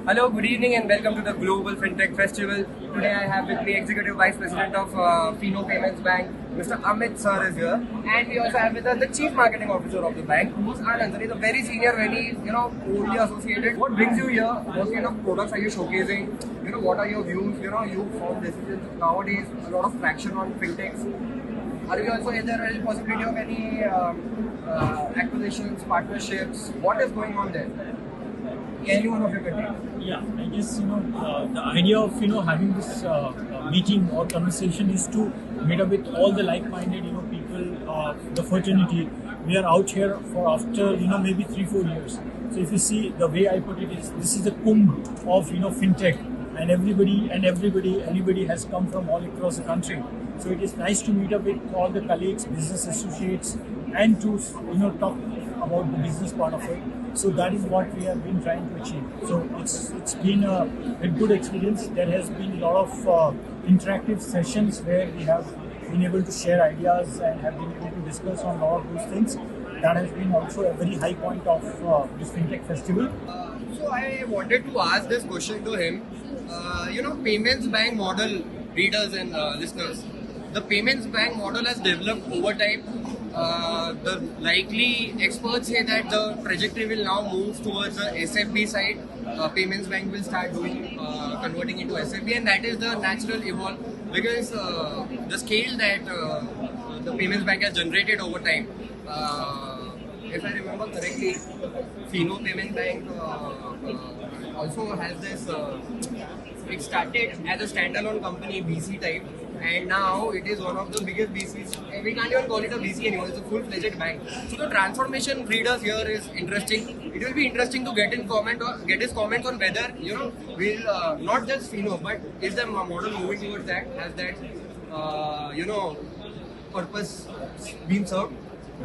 Hello, good evening and welcome to the Global Fintech Festival. Today I have with me Executive Vice President of Fino Payments Bank, Mr. Amit sir is here. And we also have with us the Chief Marketing Officer of the bank, who's Anand. He's a very senior, very, oldly associated. What brings you here? What kind of products are you showcasing? What are your views? You form decisions. Nowadays, a lot of traction on fintechs. Are you also, is there any possibility of any acquisitions, partnerships? What is going on there? Any one of you can take. Yeah, I guess the idea of having this meeting or conversation is to meet up with all the like-minded people. The fraternity, we are out here for after maybe 3-4 years. So if you see the way I put it is, this is the kumbh of fintech, and anybody has come from all across the country. So it is nice to meet up with all the colleagues, business associates, and to talk about the business part of it. So that is what we have been trying to achieve. So it's been a good experience. There has been a lot of interactive sessions where we have been able to share ideas and have been able to discuss on a lot of those things. That has been also a very high point of this FinTech Festival. So I wanted to ask this question to him. Payments bank model, readers and listeners, the payments bank model has developed over time. The likely experts say that the trajectory will now move towards the SFB side. Payments bank will start doing converting into SFB, and that is the natural evolve because the scale that the payments bank has generated over time. If I remember correctly, Fino Payment Bank also has this. It started as a standalone company, BC type. And now it is one of the biggest BCs. We can't even call it a BC anymore, it's a full-fledged bank. So the transformation readers here is interesting. It will be interesting to get his comments on whether, we'll not just Fino, but is the model moving towards that? Has that, purpose been served?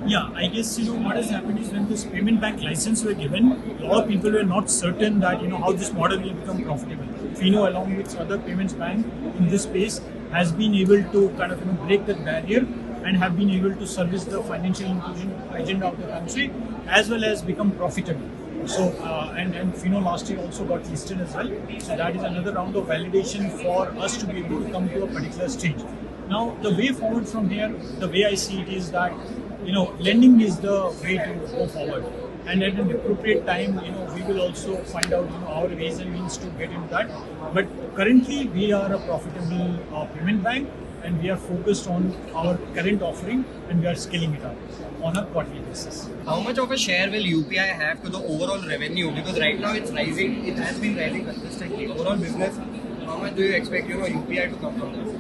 Yeah, I guess what has happened is when this payment bank license were given, a lot of people were not certain that how this model will become profitable. Fino, along with other payments bank in this space, has been able to kind of break that barrier and have been able to service the financial inclusion agenda of the country as well as become profitable. So and Fino last year also got listed as well. So that is another round of validation for us to be able to come to a particular stage. Now the way forward from here, the way I see it is that lending is the way to go forward. And at an appropriate time, we will also find out our ways and means to get into that. But currently, we are a profitable payment bank, and we are focused on our current offering, and we are scaling it up on a quarterly basis. How much of a share will UPI have to the overall revenue? Because right now it's rising. It has been rising consistently. Overall business, how much do you expect UPI to come from this?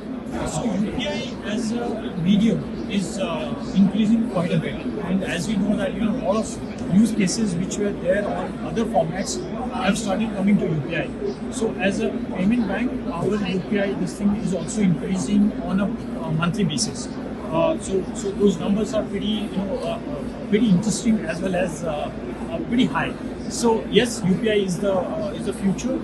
So UPI as a medium is increasing quite a bit, and as we know that a lot of use cases which were there on other formats have started coming to UPI. So as a payment bank, our UPI this thing is also increasing on a monthly basis. So those numbers are pretty pretty interesting as well as pretty high. So yes, UPI is the future.